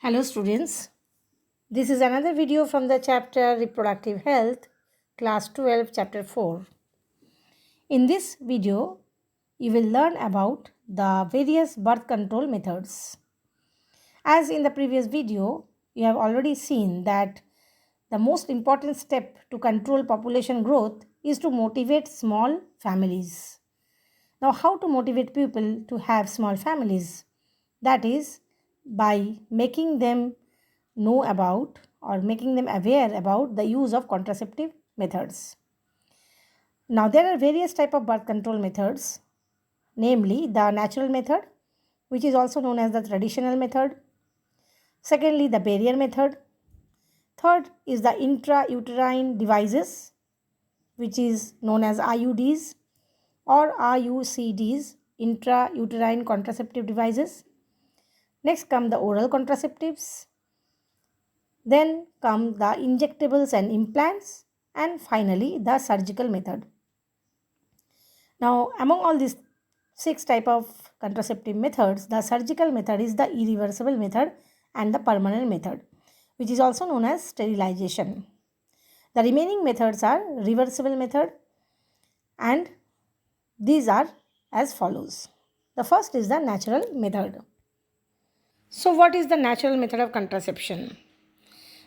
Hello students, this is another video from the chapter Reproductive Health, Class 12, Chapter 4. In this video, you will learn about the various birth control methods. As in the previous video, you have already seen that the most important step to control population growth is to motivate small families. Now, how to motivate people to have small families? That is by making them know about or making them aware about the use of contraceptive methods. Now there are various type of birth control methods, namely the natural method, which is also known as the traditional method. Secondly, the barrier method. Third is the intrauterine devices, which is known as IUDs or IUCDs, intrauterine contraceptive devices. Next come the oral contraceptives. Then come the injectables and implants, and finally the surgical method. Now, among all these 6 type of contraceptive methods, the surgical method is the irreversible method and the permanent method, which is also known as sterilization. The remaining methods are reversible method, and these are as follows. The first is the natural method. So what is the natural method of contraception?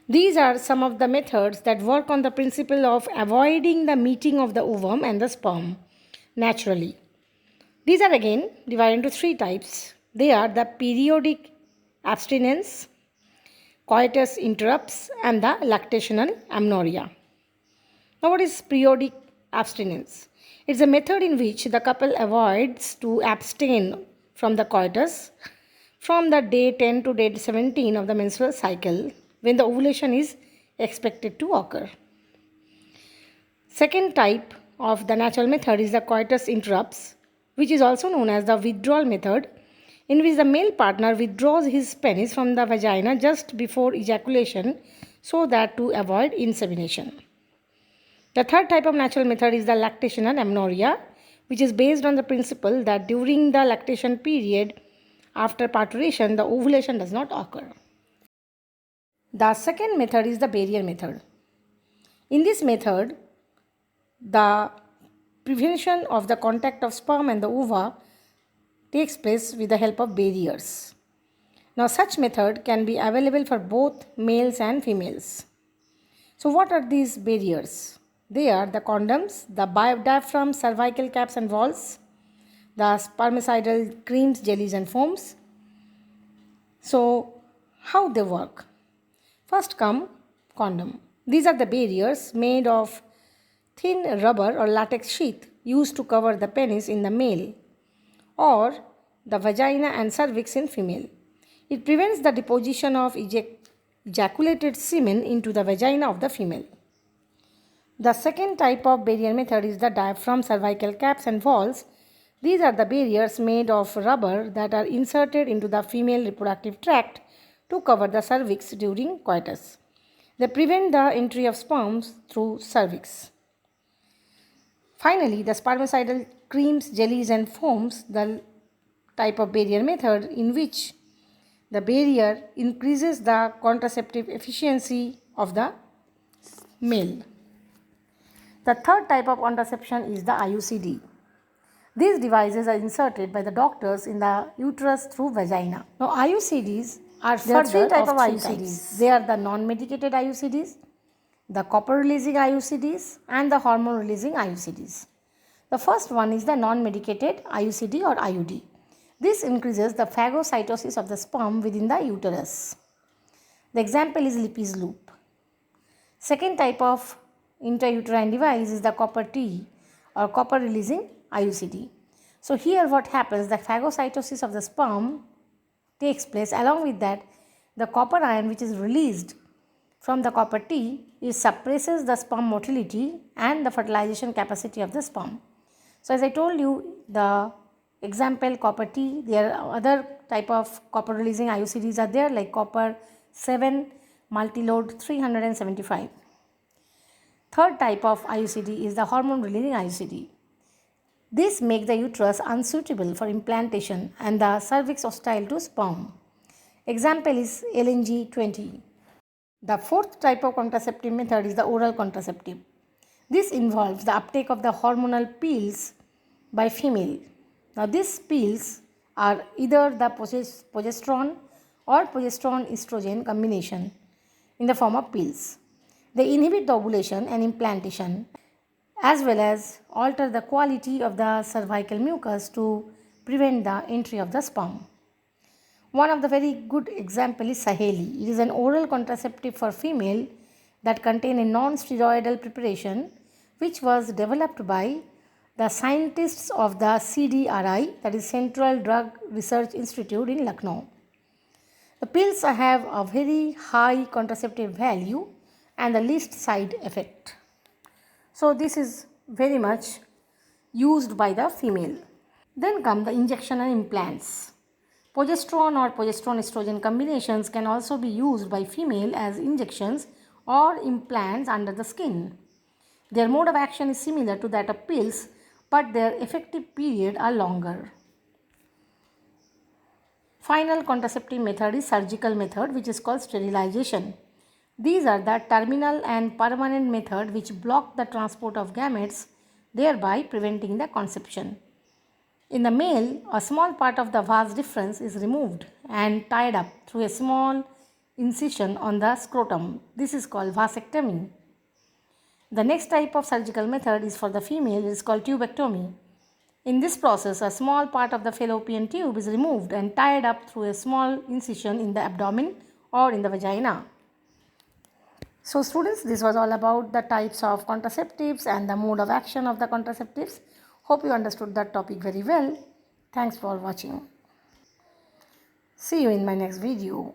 These are some of the methods that work on the principle of avoiding the meeting of the ovum and the sperm naturally. These are again divided into 3 types. They are the periodic abstinence, coitus interrupts, and the lactational amenorrhea. Now, what is periodic abstinence? It's a method in which the couple avoids to abstain from the coitus from the day 10 to day 17 of the menstrual cycle, when the ovulation is expected to occur. Second type of the natural method is the coitus interrupts, which is also known as the withdrawal method, in which the male partner withdraws his penis from the vagina just before ejaculation so that to avoid insemination. The third type of natural method is the lactational amenorrhea, which is based on the principle that during the lactation period after parturition, the ovulation does not occur. The second method is the barrier method. In this method, the prevention of the contact of sperm and the ova takes place with the help of barriers. Now, such method can be available for both males and females. So, what are these barriers? They are the condoms, the diaphragm, cervical caps and walls, the spermicidal creams, jellies and foams. So, how they work? First come condom. These are the barriers made of thin rubber or latex sheath used to cover the penis in the male or the vagina and cervix in female. It prevents the deposition of ejaculated semen into the vagina of the female. The second type of barrier method is the diaphragm, cervical caps and walls. These are the barriers made of rubber that are inserted into the female reproductive tract to cover the cervix during coitus. They prevent the entry of sperms through cervix. Finally, the spermicidal creams, jellies and foams, the type of barrier method in which the barrier increases the contraceptive efficiency of the male. The third type of contraception is the IUCD. These devices are inserted by the doctors in the uterus through vagina. Now, IUCDs are further 3 types of IUCDs. They are the non-medicated IUCDs, the copper-releasing IUCDs, and the hormone-releasing IUCDs. The first one is the non-medicated IUCD or IUD. This increases the phagocytosis of the sperm within the uterus. The example is Lippy's loop. Second type of intrauterine device is the copper T or copper-releasing IUCD. So here what happens, the phagocytosis of the sperm takes place. Along with that, the copper ion which is released from the copper T, it suppresses the sperm motility and the fertilization capacity of the sperm. So as I told you, the example copper T, there are other type of copper releasing IUCDs are there, like copper 7 multilode 375. Third type of IUCD is the hormone releasing IUCD. This makes the uterus unsuitable for implantation and the cervix hostile to sperm. Example is LNG-20. The fourth type of contraceptive method is the oral contraceptive. This involves the uptake of the hormonal pills by female. Now these pills are either the progesterone or progesterone-estrogen combination in the form of pills. They inhibit the ovulation and implantation as well as alter the quality of the cervical mucus to prevent the entry of the sperm. One of the very good example is Saheli. It is an oral contraceptive for female that contain a non-steroidal preparation which was developed by the scientists of the CDRI, that is Central Drug Research Institute in Lucknow. The pills have a very high contraceptive value and the least side effect. So this is very much used by the female. Then come the injection and implants. Progesterone or progesterone-estrogen combinations can also be used by female as injections or implants under the skin. Their mode of action is similar to that of pills, but their effective period are longer. Final contraceptive method is surgical method, which is called sterilization. These are the terminal and permanent method which block the transport of gametes, thereby preventing the conception. In the male, a small part of the vas deferens is removed and tied up through a small incision on the scrotum. This is called vasectomy. The next type of surgical method is for the female, it is called tubectomy. In this process, a small part of the fallopian tube is removed and tied up through a small incision in the abdomen or in the vagina. So students, this was all about the types of contraceptives and the mode of action of the contraceptives. Hope you understood that topic very well. Thanks for watching. See you in my next video.